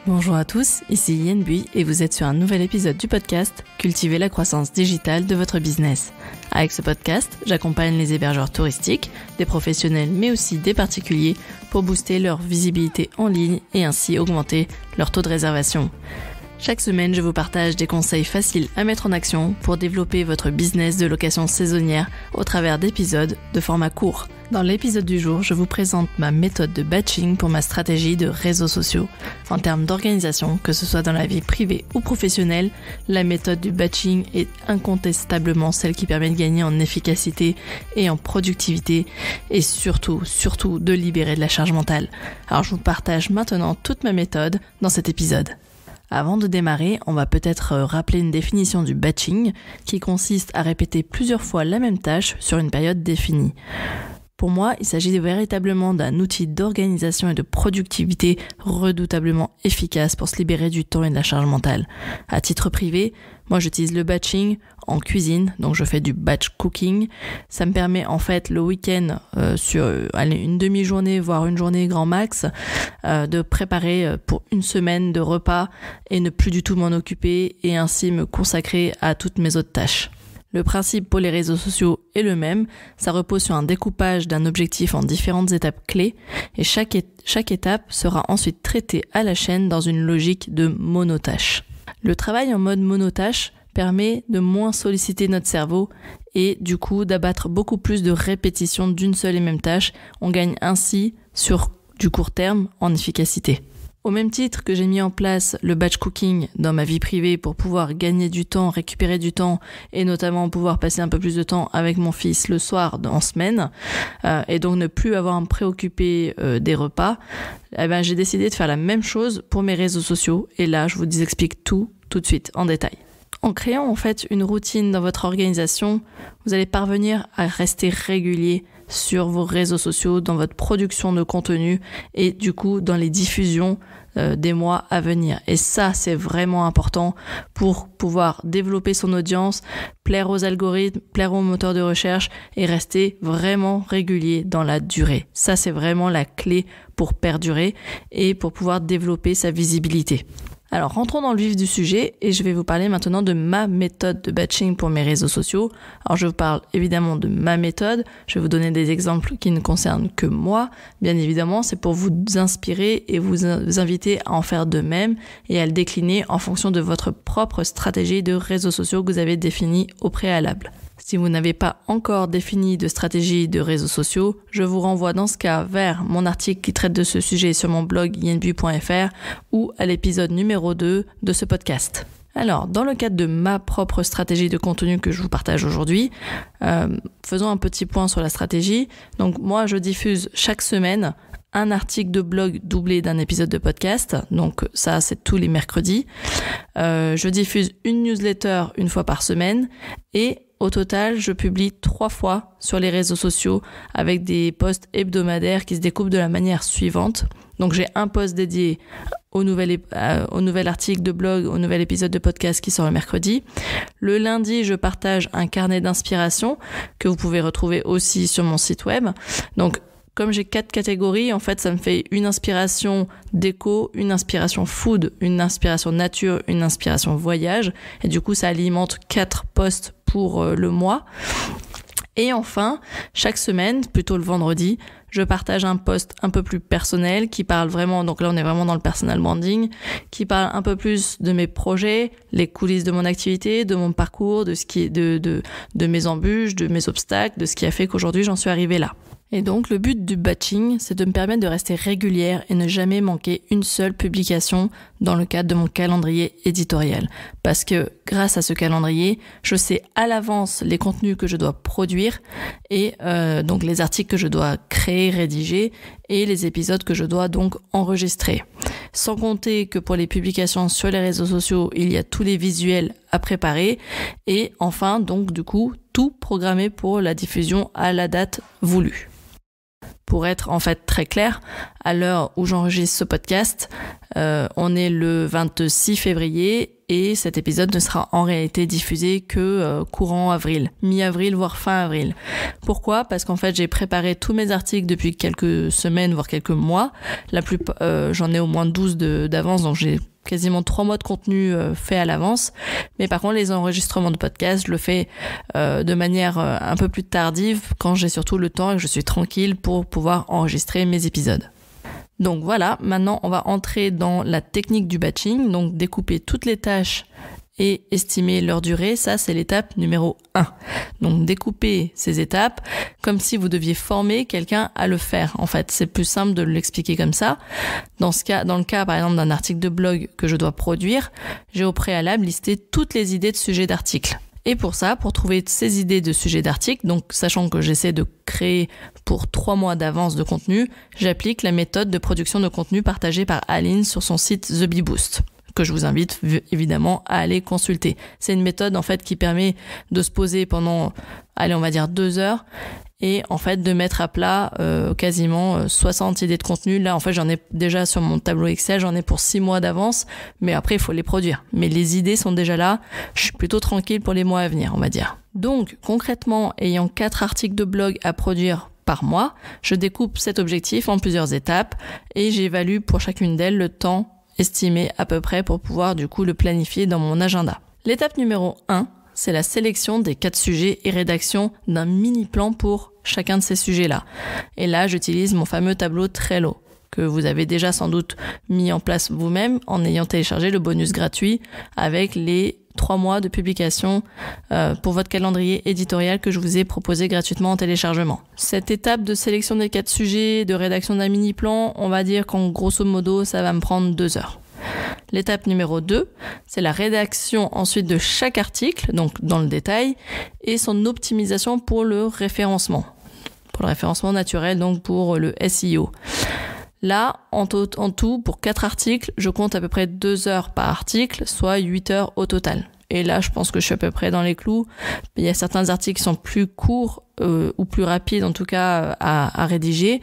Bonjour à tous, ici Yen Bui et vous êtes sur un nouvel épisode du podcast Cultiver la croissance digitale de votre business. Avec ce podcast, j'accompagne les hébergeurs touristiques, des professionnels mais aussi des particuliers pour booster leur visibilité en ligne et ainsi augmenter leur taux de réservation. Chaque semaine, je vous partage des conseils faciles à mettre en action pour développer votre business de location saisonnière au travers d'épisodes de format court. Dans l'épisode du jour, je vous présente ma méthode de batching pour ma stratégie de réseaux sociaux. En termes d'organisation, que ce soit dans la vie privée ou professionnelle, la méthode du batching est incontestablement celle qui permet de gagner en efficacité et en productivité et surtout de libérer de la charge mentale. Alors je vous partage maintenant toute ma méthode dans cet épisode. Avant de démarrer, on va peut-être rappeler une définition du batching qui consiste à répéter plusieurs fois la même tâche sur une période définie. Pour moi, il s'agit véritablement d'un outil d'organisation et de productivité redoutablement efficace pour se libérer du temps et de la charge mentale. À titre privé, moi j'utilise le batching en cuisine, donc je fais du batch cooking. Ça me permet en fait le week-end sur une demi-journée, voire une journée grand max, de préparer pour une semaine de repas et ne plus du tout m'en occuper et ainsi me consacrer à toutes mes autres tâches. Le principe pour les réseaux sociaux est le même, ça repose sur un découpage d'un objectif en différentes étapes clés et chaque étape sera ensuite traitée à la chaîne dans une logique de monotâche. Le travail en mode monotâche permet de moins solliciter notre cerveau et du coup d'abattre beaucoup plus de répétitions d'une seule et même tâche. On gagne ainsi sur du court terme en efficacité. Au même titre que j'ai mis en place le batch cooking dans ma vie privée pour pouvoir gagner du temps, récupérer du temps et notamment pouvoir passer un peu plus de temps avec mon fils le soir en semaine et donc ne plus avoir à me préoccuper des repas, j'ai décidé de faire la même chose pour mes réseaux sociaux et là je vous explique tout de suite en détail. En créant en fait une routine dans votre organisation, vous allez parvenir à rester régulier sur vos réseaux sociaux, dans votre production de contenu et du coup dans les diffusions des mois à venir. Et ça, c'est vraiment important pour pouvoir développer son audience, plaire aux algorithmes, plaire aux moteurs de recherche et rester vraiment régulier dans la durée. Ça, c'est vraiment la clé pour perdurer et pour pouvoir développer sa visibilité. Alors rentrons dans le vif du sujet et je vais vous parler maintenant de ma méthode de batching pour mes réseaux sociaux. Alors je vous parle évidemment de ma méthode, je vais vous donner des exemples qui ne concernent que moi. Bien évidemment, c'est pour vous inspirer et vous inviter à en faire de même et à le décliner en fonction de votre propre stratégie de réseaux sociaux que vous avez définie au préalable. Si vous n'avez pas encore défini de stratégie de réseaux sociaux, je vous renvoie dans ce cas vers mon article qui traite de ce sujet sur mon blog yenbui.fr ou à l'épisode numéro 2 de ce podcast. Alors, dans le cadre de ma propre stratégie de contenu que je vous partage aujourd'hui, faisons un petit point sur la stratégie. Donc moi, je diffuse chaque semaine un article de blog doublé d'un épisode de podcast. Donc ça, c'est tous les mercredis. Je diffuse une newsletter une fois par semaine et au total, je publie 3 fois sur les réseaux sociaux avec des posts hebdomadaires qui se découpent de la manière suivante. Donc j'ai un post dédié au nouvel article de blog, au nouvel épisode de podcast qui sort le mercredi. Le lundi, je partage un carnet d'inspiration que vous pouvez retrouver aussi sur mon site web. Donc comme j'ai 4 catégories, en fait, ça me fait une inspiration déco, une inspiration food, une inspiration nature, une inspiration voyage. Et du coup, ça alimente 4 posts pour le mois. Et enfin, chaque semaine, plutôt le vendredi, je partage un post un peu plus personnel qui parle vraiment, donc là on est vraiment dans le personal branding, qui parle un peu plus de mes projets, les coulisses de mon activité, de mon parcours, de ce qui est de mes embûches, de mes obstacles, de ce qui a fait qu'aujourd'hui j'en suis arrivée là. Et donc le but du batching, c'est de me permettre de rester régulière et ne jamais manquer une seule publication dans le cadre de mon calendrier éditorial. Parce que grâce à ce calendrier, je sais à l'avance les contenus que je dois produire et donc les articles que je dois créer, rédiger et les épisodes que je dois donc enregistrer. Sans compter que pour les publications sur les réseaux sociaux, il y a tous les visuels à préparer et enfin donc du coup tout programmé pour la diffusion à la date voulue. Pour être en fait très clair, à l'heure où j'enregistre ce podcast, on est le 26 février et cet épisode ne sera en réalité diffusé que courant avril, mi-avril voire fin avril. Pourquoi ? Parce qu'en fait j'ai préparé tous mes articles depuis quelques semaines voire quelques mois. J'en ai au moins 12 d'avance, donc j'ai quasiment 3 mois de contenu fait à l'avance. Mais par contre, les enregistrements de podcast, je le fais de manière un peu plus tardive quand j'ai surtout le temps et que je suis tranquille pour pouvoir enregistrer mes épisodes. Donc voilà, maintenant on va entrer dans la technique du batching, donc découper toutes les tâches et estimer leur durée, ça c'est l'étape numéro 1. Donc découper ces étapes comme si vous deviez former quelqu'un à le faire. En fait, c'est plus simple de l'expliquer comme ça. Dans le cas par exemple d'un article de blog que je dois produire, j'ai au préalable listé toutes les idées de sujets d'articles. Et pour ça, pour trouver ces idées de sujets d'articles, donc sachant que j'essaie de créer pour 3 mois d'avance de contenu, j'applique la méthode de production de contenu partagée par Aline sur son site The Bee Boost, que je vous invite évidemment à aller consulter. C'est une méthode en fait qui permet de se poser pendant, on va dire 2 heures et en fait de mettre à plat quasiment 60 idées de contenu. Là en fait j'en ai déjà sur mon tableau Excel, j'en ai pour 6 mois d'avance, mais après il faut les produire. Mais les idées sont déjà là, je suis plutôt tranquille pour les mois à venir, on va dire. Donc concrètement, ayant 4 articles de blog à produire par mois, je découpe cet objectif en plusieurs étapes et j'évalue pour chacune d'elles le temps estimé à peu près pour pouvoir du coup le planifier dans mon agenda. L'étape numéro 1, c'est la sélection des 4 sujets et rédaction d'un mini-plan pour chacun de ces sujets-là. Et là, j'utilise mon fameux tableau Trello, que vous avez déjà sans doute mis en place vous-même en ayant téléchargé le bonus gratuit avec les 3 mois de publication pour votre calendrier éditorial que je vous ai proposé gratuitement en téléchargement. Cette étape de sélection des 4 sujets, de rédaction d'un mini-plan, on va dire qu'en grosso modo, ça va me prendre 2 heures. L'étape numéro 2, c'est la rédaction ensuite de chaque article, donc dans le détail, et son optimisation pour le référencement. Pour le référencement naturel, donc pour le SEO. Là, en tout, pour 4 articles, je compte à peu près 2 heures par article, soit 8 heures au total. Et là, je pense que je suis à peu près dans les clous. Il y a certains articles qui sont plus courts ou plus rapides, en tout cas, à rédiger,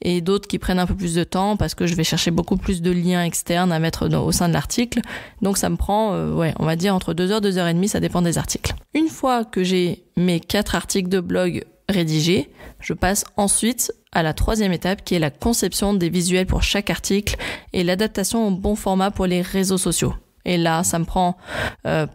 et d'autres qui prennent un peu plus de temps parce que je vais chercher beaucoup plus de liens externes à mettre au sein de l'article. Donc, ça me prend, on va dire entre 2 heures, 2 heures et demie, ça dépend des articles. Une fois que j'ai mes 4 articles de blog rédigés, je passe ensuite à la 3e étape qui est la conception des visuels pour chaque article et l'adaptation au bon format pour les réseaux sociaux. Et là, ça me prend ça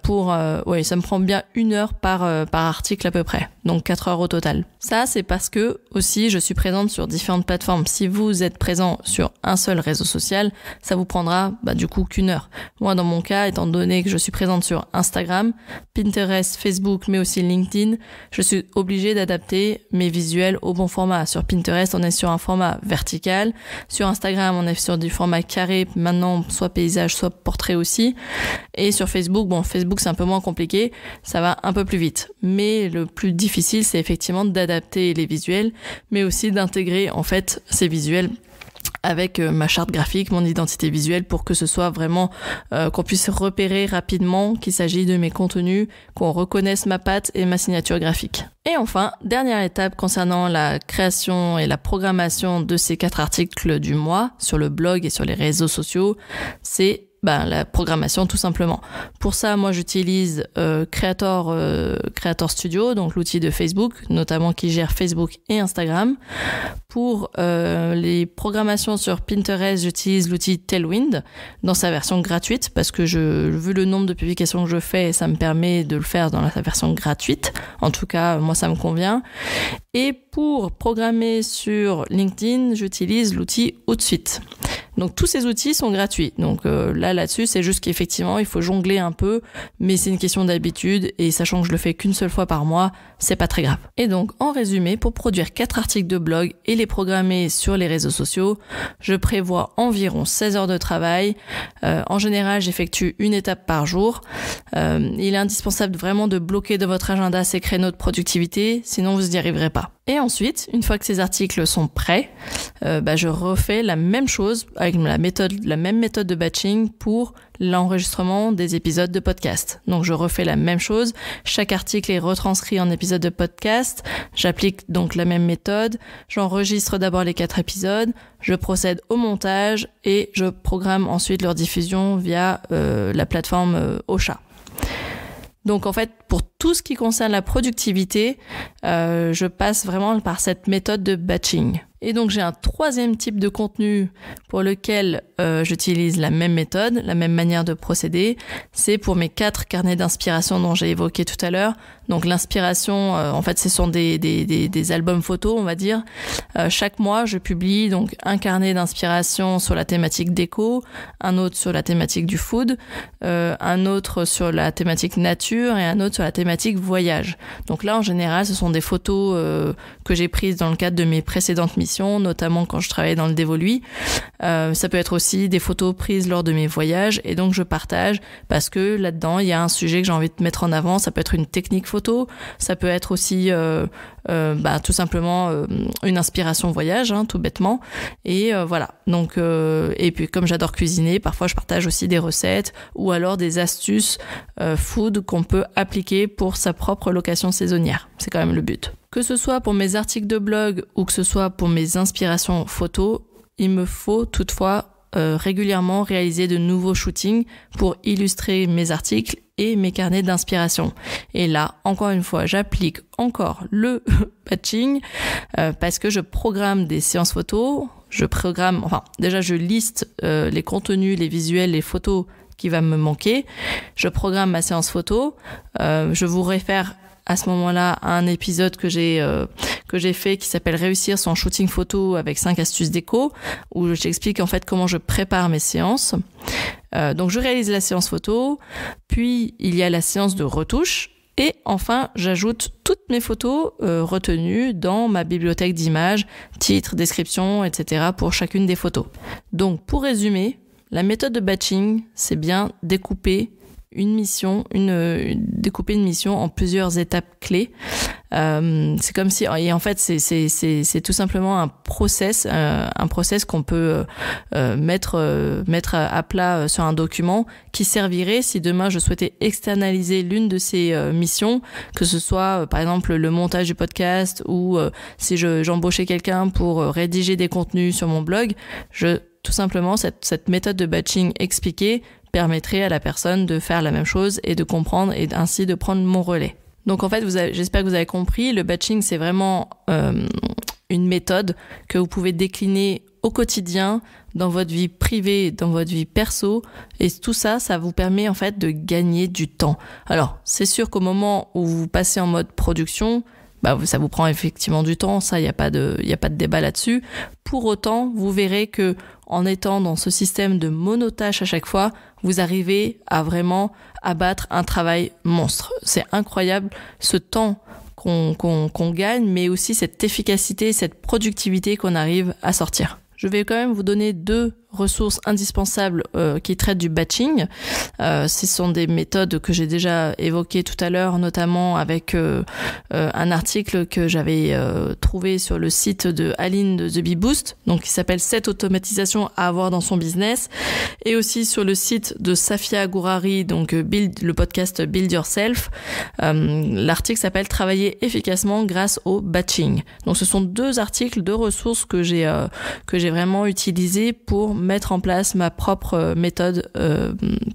me prend bien 1 heure par article à peu près. Donc 4 heures au total. Ça, c'est parce que aussi je suis présente sur différentes plateformes. Si vous êtes présent sur un seul réseau social, ça vous prendra du coup qu'1 heure. Moi, dans mon cas, étant donné que je suis présente sur Instagram, Pinterest, Facebook, mais aussi LinkedIn, je suis obligée d'adapter mes visuels au bon format. Sur Pinterest, on est sur un format vertical. Sur Instagram, on est sur du format carré, maintenant soit paysage, soit portrait aussi. Et sur Facebook, Facebook c'est un peu moins compliqué, ça va un peu plus vite. Mais le plus difficile, c'est effectivement d'adapter les visuels, mais aussi d'intégrer en fait ces visuels avec ma charte graphique, mon identité visuelle pour que ce soit vraiment qu'on puisse repérer rapidement qu'il s'agit de mes contenus, qu'on reconnaisse ma patte et ma signature graphique. Et enfin, dernière étape concernant la création et la programmation de ces 4 articles du mois sur le blog et sur les réseaux sociaux, c'est la programmation tout simplement. Pour ça, moi j'utilise Creator Studio, donc l'outil de Facebook, notamment qui gère Facebook et Instagram. Pour les programmations sur Pinterest, j'utilise l'outil Tailwind dans sa version gratuite parce que vu le nombre de publications que je fais, ça me permet de le faire dans sa version gratuite. En tout cas, moi ça me convient. Et pour programmer sur LinkedIn, j'utilise l'outil Hootsuite. Donc tous ces outils sont gratuits. Donc là-dessus, c'est juste qu'effectivement, il faut jongler un peu, mais c'est une question d'habitude et sachant que je le fais qu'une seule fois par mois, c'est pas très grave. Et donc en résumé, pour produire 4 articles de blog et les programmer sur les réseaux sociaux, je prévois environ 16 heures de travail. En général, j'effectue une étape par jour. Il est indispensable vraiment de bloquer dans votre agenda ces créneaux de productivité, sinon vous n'y arriverez pas. Et ensuite, une fois que ces articles sont prêts, je refais la même chose avec la même méthode de batching pour l'enregistrement des épisodes de podcast. Donc je refais la même chose, chaque article est retranscrit en épisode de podcast, j'applique donc la même méthode, j'enregistre d'abord les 4 épisodes, je procède au montage et je programme ensuite leur diffusion via la plateforme Ocha. Donc en fait, pour tout ce qui concerne la productivité, je passe vraiment par cette méthode de batching. Et donc j'ai un 3e type de contenu pour lequel j'utilise la même méthode, la même manière de procéder. C'est pour mes 4 carnets d'inspiration dont j'ai évoqué tout à l'heure. Donc l'inspiration, en fait, ce sont des albums photos, on va dire. Chaque mois, je publie donc un carnet d'inspiration sur la thématique déco, un autre sur la thématique du food, un autre sur la thématique nature et un autre sur la thématique voyage. Donc là, en général, ce sont des photos que j'ai prises dans le cadre de mes précédentes missions, notamment quand je travaillais dans le dévoluy. Ça peut être aussi des photos prises lors de mes voyages et donc je partage parce que là-dedans, il y a un sujet que j'ai envie de mettre en avant. Ça peut être une technique photo, ça peut être aussi tout simplement une inspiration voyage, tout bêtement. Et voilà. Donc et puis comme j'adore cuisiner, parfois je partage aussi des recettes ou alors des astuces food qu'on peut appliquer pour sa propre location saisonnière. C'est quand même le but. Que ce soit pour mes articles de blog ou que ce soit pour mes inspirations photos, il me faut toutefois régulièrement réaliser de nouveaux shootings pour illustrer mes articles et mes carnets d'inspiration. Et là, encore une fois, j'applique encore le batching parce que je programme des séances photos, je liste les contenus, les visuels, les photos qui va me manquer. Je programme ma séance photo. Je vous réfère à ce moment-là à un épisode que j'ai fait qui s'appelle Réussir son shooting photo avec 5 astuces déco, où j'explique en fait comment je prépare mes séances. Donc je réalise la séance photo, puis il y a la séance de retouche, et enfin j'ajoute toutes mes photos retenues dans ma bibliothèque d'images, titres, descriptions, etc. pour chacune des photos. Donc pour résumer, la méthode de batching, c'est bien découper une mission en plusieurs étapes clés. C'est comme si, et en fait c'est tout simplement un process qu'on peut mettre à plat sur un document qui servirait si demain je souhaitais externaliser l'une de ces missions, que ce soit par exemple le montage du podcast ou si j'embauchais quelqu'un pour rédiger des contenus sur mon blog. Tout simplement, cette méthode de batching expliquée permettrait à la personne de faire la même chose et de comprendre et ainsi de prendre mon relais. Donc en fait, j'espère que vous avez compris, le batching c'est vraiment une méthode que vous pouvez décliner au quotidien, dans votre vie privée, dans votre vie perso, et tout ça vous permet en fait de gagner du temps. Alors, c'est sûr qu'au moment où vous passez en mode production, ça vous prend effectivement du temps, ça, il y a pas de débat là-dessus. Pour autant, vous verrez que en étant dans ce système de monotâche à chaque fois, vous arrivez à vraiment abattre un travail monstre. C'est incroyable ce temps qu'on gagne, mais aussi cette efficacité, cette productivité qu'on arrive à sortir. Je vais quand même vous donner 2 ressources indispensables qui traitent du batching. Ce sont des méthodes que j'ai déjà évoquées tout à l'heure, notamment avec un article que j'avais trouvé sur le site de Aline de The Bee Boost, donc qui s'appelle 7 automatisations à avoir dans son business, et aussi sur le site de Safia Gourari, donc le podcast Build Yourself. L'article s'appelle Travailler efficacement grâce au batching. Donc ce sont 2 articles, 2 ressources que j'ai vraiment utilisées pour mettre en place ma propre méthode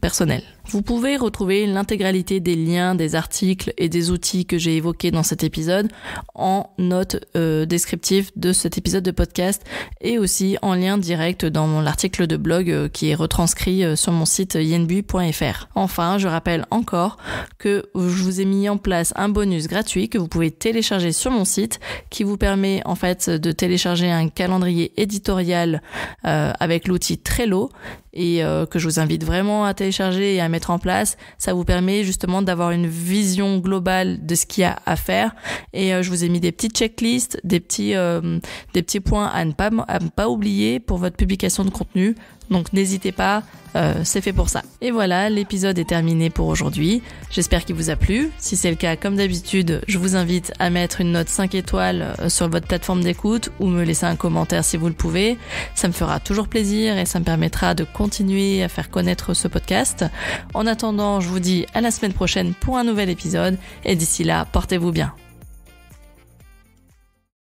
personnelle. Vous pouvez retrouver l'intégralité des liens, des articles et des outils que j'ai évoqués dans cet épisode en note descriptive de cet épisode de podcast et aussi en lien direct dans l'article de blog qui est retranscrit sur mon site yenbui.fr. Enfin, je rappelle encore que je vous ai mis en place un bonus gratuit que vous pouvez télécharger sur mon site qui vous permet en fait de télécharger un calendrier éditorial avec l'outil Trello et que je vous invite vraiment à télécharger et à mettre en place. Ça vous permet justement d'avoir une vision globale de ce qu'il y a à faire et je vous ai mis des petites checklists, des petits points à ne pas oublier pour votre publication de contenu. Donc n'hésitez pas, c'est fait pour ça. Et voilà, l'épisode est terminé pour aujourd'hui. J'espère qu'il vous a plu. Si c'est le cas, comme d'habitude, je vous invite à mettre une note 5 étoiles sur votre plateforme d'écoute ou me laisser un commentaire si vous le pouvez. Ça me fera toujours plaisir et ça me permettra de continuer à faire connaître ce podcast. En attendant, je vous dis à la semaine prochaine pour un nouvel épisode et d'ici là, portez-vous bien.